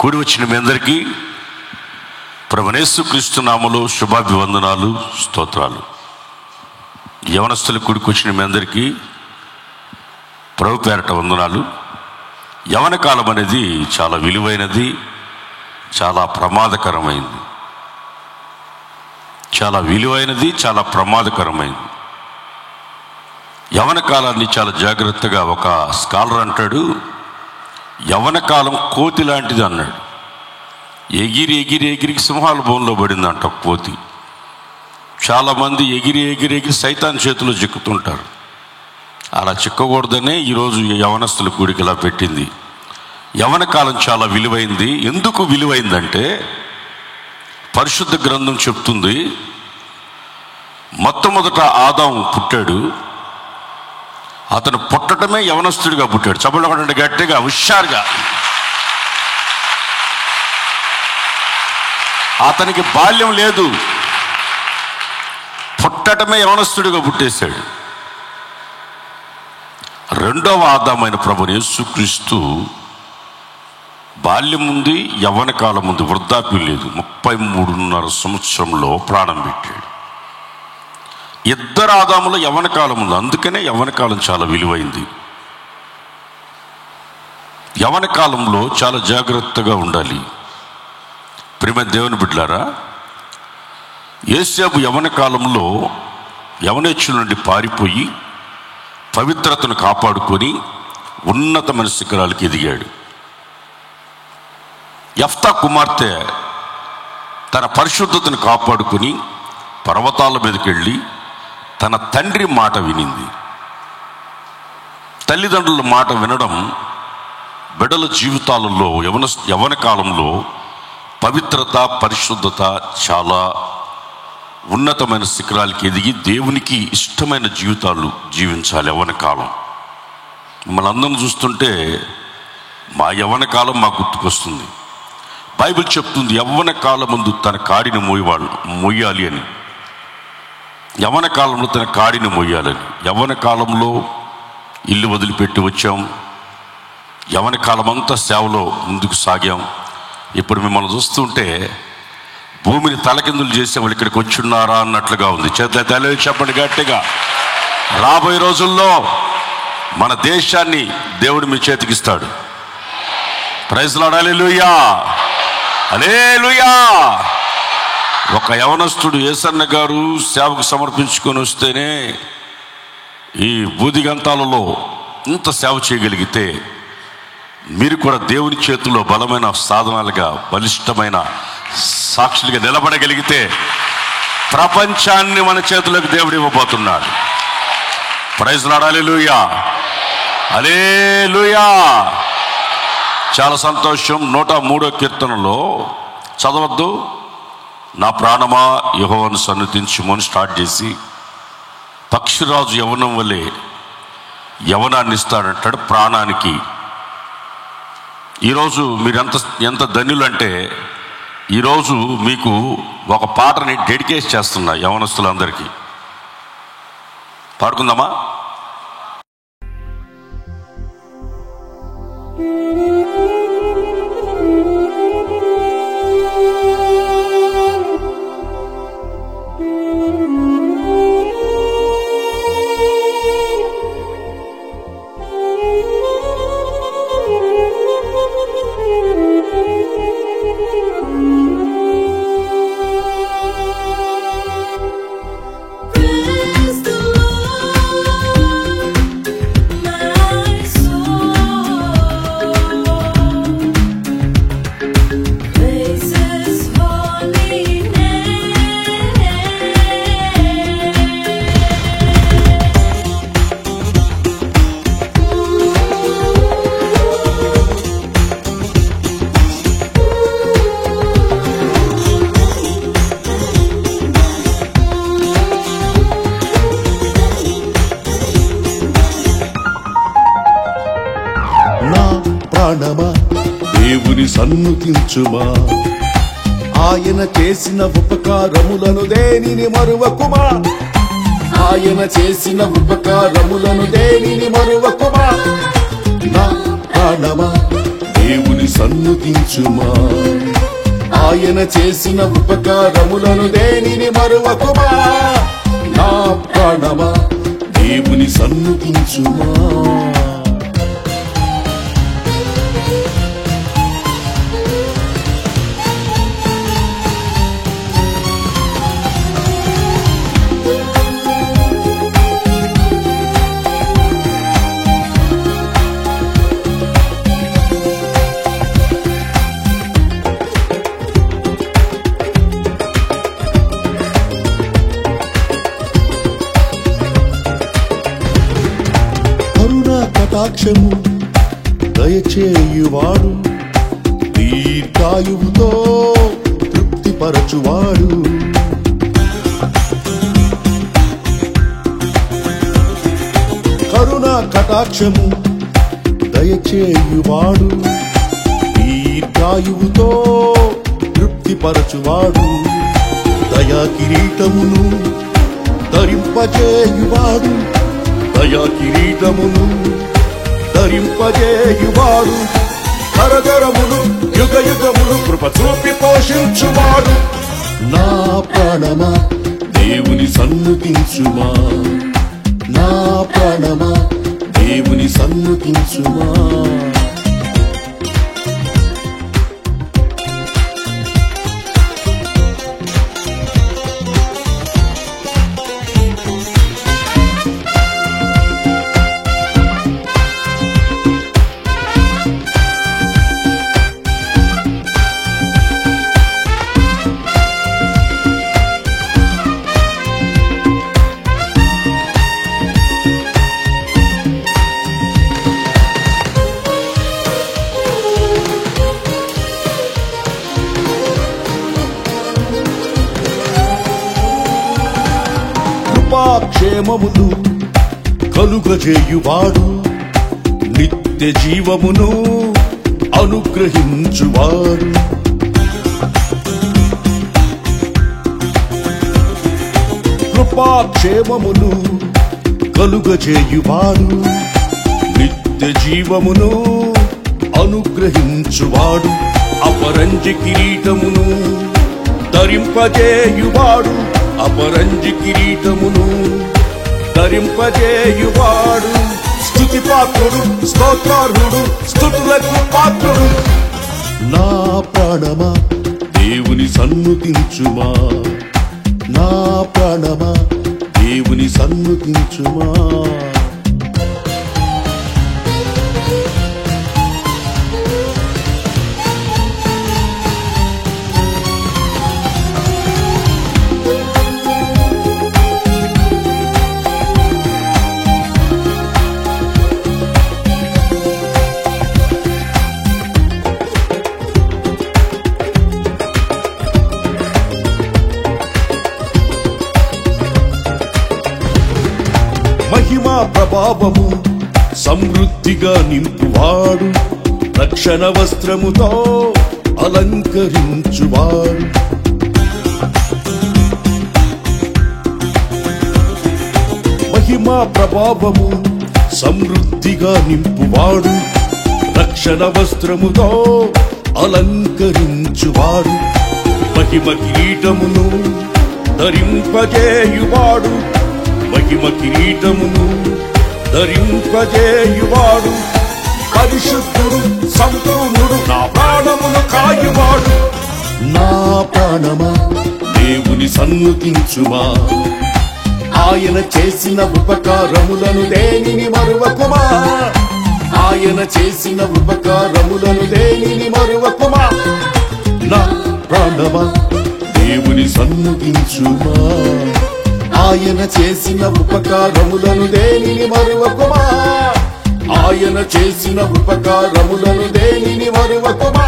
కూడి వచ్చిన మీ అందరికీ ప్రభువైన యేసుక్రీస్తు నామములో శుభాభివందనాలు, స్తోత్రాలు. యవనస్తులు కూడికి వచ్చిన మీ అందరికీ ప్రభు పేరట వందనాలు. యవన కాలం అనేది చాలా విలువైనది, చాలా ప్రమాదకరమైంది. చాలా విలువైనది, చాలా ప్రమాదకరమైంది. యవన కాలాన్ని చాలా జాగ్రత్తగా, ఒక స్కాలర్ అంటాడు, యవన కాలం కోతి లాంటిది అన్నాడు. ఎగిరి ఎగిరి ఎగిరికి సింహాల బోన్లో పడిందంట కోతి. చాలామంది ఎగిరి ఎగిరి ఎగిరి సైతాన్ చేతిలో చిక్కుతుంటారు. అలా చిక్కకూడదనే ఈరోజు యవనస్తుల కూడికి ఇలా పెట్టింది. యవన కాలం చాలా విలువైంది. ఎందుకు విలువైందంటే పరిశుద్ధ గ్రంథం చెప్తుంది, మొట్టమొదట ఆదాము పుట్టాడు. అతను పుట్టడమే యవనస్తుడిగా పుట్టాడు. చప్పట్లు కొట్టండి గట్టిగా, హుషారుగా. అతనికి బాల్యం లేదు, పుట్టడమే యవనస్తుడిగా పుట్టేశాడు. రెండవ ఆదామైన ప్రభువైన యేసుక్రీస్తు బాల్యం ఉంది, యవ్వన కాలం ఉంది, వృద్ధాప్యం లేదు. 33.5 సంవత్సరంలో ప్రాణం పెట్టాడు. ఇద్దరు ఆదాములో యవ్వన కాలం ఉంది. అందుకనే యవ్వన కాలం చాలా విలువైంది. యవ్వన కాలంలో చాలా జాగ్రత్తగా ఉండాలి. ప్రియమైన దేవుని బిడ్డలారా, యోసేపు యవ్వన కాలంలో యవనేచ్చుల నుండి పారిపోయి పవిత్రతను కాపాడుకొని ఉన్నతమైన శిఖరాలకు ఎదిగాడు. యెఫ్తా కుమార్తె తన పరిశుద్ధతను కాపాడుకొని పర్వతాల మీదకి వెళ్ళి తన తండ్రి మాట వినింది. తల్లిదండ్రుల మాట వినడం బిడ్డల జీవితాలలో యవ్వన కాలంలో పవిత్రత, పరిశుద్ధత, చాలా ఉన్నతమైన శిఖరాలకి ఎదిగి దేవునికి ఇష్టమైన జీవితాలు జీవించాలి. యవ్వన కాలం మిమ్మల్ని అందరం చూస్తుంటే మా యవ్వన కాలం మాకు గుర్తుకొస్తుంది. బైబిల్ చెప్తుంది, యవ్వన కాలం ముందు తన కాడిని మోయాలి అని. యవ్వన కాలంలో తన కాడిని మోయాలని. యవ్వన కాలంలో ఇల్లు వదిలిపెట్టి వచ్చాం. యవ్వన కాలం అంతా సేవలో ముందుకు సాగాం. ఇప్పుడు మిమ్మల్ని చూస్తుంటే భూమిని తలకిందులు చేసే వాళ్ళు ఇక్కడికి వచ్చున్నారా అన్నట్లుగా ఉంది. చేతులు చెప్పండి గట్టిగా. రాబోయే రోజుల్లో మన దేశాన్ని దేవుడు మీ చేతికిస్తాడు. ప్రైజ్ లార్డ్, హల్లెలూయా, హల్లెలూయా. ఒక యవనస్తుడు యేసన్న గారు సేవకు సమర్పించుకొని వస్తేనే ఈ బూదిగంతాలలో ఇంత సేవ చేయగలిగితే, మీరు కూడా దేవుని చేతుల్లో బలమైన సాధనాలుగా, బలిష్టమైన సాక్షులుగా నిలబడగలిగితే ప్రపంచాన్ని మన చేతులకు దేవుడు ఇవ్వబోతున్నాడు. ప్రైజ్ లార్డ్, హల్లెలూయా, హల్లెలూయా. చాలా సంతోషం. 103వ కీర్తనలో చదవద్దు, నా ప్రాణమా యెహోవాను సన్నుతించుమని స్టార్ట్ చేసి, పక్షిరాజు యవనం వల్లే యవనాన్ని ఇస్తాడంటాడు ప్రాణానికి. ఈరోజు మీరు ఎంత ధన్యులు అంటే, ఈరోజు మీకు ఒక పాటని డెడికేట్ చేస్తున్నా యవనస్తులందరికీ. పాడుకుందామా? ప్రాణమా దేవుని సన్నుతించుమా, ఆయన చేసిన ఉపకారములను దేనిని మరువకుమా. ఆయన చేసిన ఉపకారములను దేనిని మరువకుమా. నా ప్రాణమా దేవుని సన్నుతించుమా ఆయన చేసిన ఉపకారములను దేనిని మరువకుమా నా ప్రాణమా దేవుని సన్నుతించుమా కటాక్షము దయచేయువాడు దీర్ఘాయువుతో తృప్తిపరచువాడు కరుణ కటాక్షము దయచేయువాడు దీర్ఘాయువుతో తృప్తిపరచువాడు దయా కిరీటమును ధరింపజేయువాడు దయా కిరీటమును ధరింపజేయువాడు తరతరములు యుగ యుగములు కృప చూపి పోషించువాడు నా ప్రాణమా దేవుని సన్నుతించుమా నా ప్రాణమా దేవుని సన్నుతించుమా క్షేమములు కలుగజేయువాడు నిత్య జీవమును అనుగ్రహించువాడు కృపాక్షేమములు కలుగజేయువాడు నిత్య జీవమును అనుగ్రహించువాడు అపరంజి కిరీటమును ధరింపజేయువాడు అపరంజి కిరీటమును ధరింపజేయువాడు స్తుతి పాత్రుడు స్తోత్రార్హుడు స్తుతులకు పాత్రుడు నా ప్రాణమా దేవుని సన్నుతించుమా నా ప్రాణమా దేవుని సన్నుతించుమా మహిమా ప్రభావము సమృద్ధిగా నింపువాడు రక్షణ వస్త్రముతో అలంకరించువాడు మహిమా ప్రభావము సమృద్ధిగా నింపువాడు రక్షణ వస్త్రముతో అలంకరించువాడు మహిమ కిరీటమును ధరింపజేయువాడు మహిమ కిరీటమును ధరింపజేయువాడు పరిశుద్ధుడు సంపూర్ణుడు నా ప్రాణమును కాయువాడు నా ప్రాణమా దేవుని సన్నుతించుమా ఆయన చేసిన ఉపకారములను దేనిని మరువకుమా ఆయన చేసిన ఉపకారములను దేనిని మరువకుమా నా ప్రాణమా దేవుని సన్నుతించుమా ఆయన చేసిన ఉపకారములను దేనిని మరువకుమా ఆయన చేసిన ఉపకారములను దేనిని మరువకుమా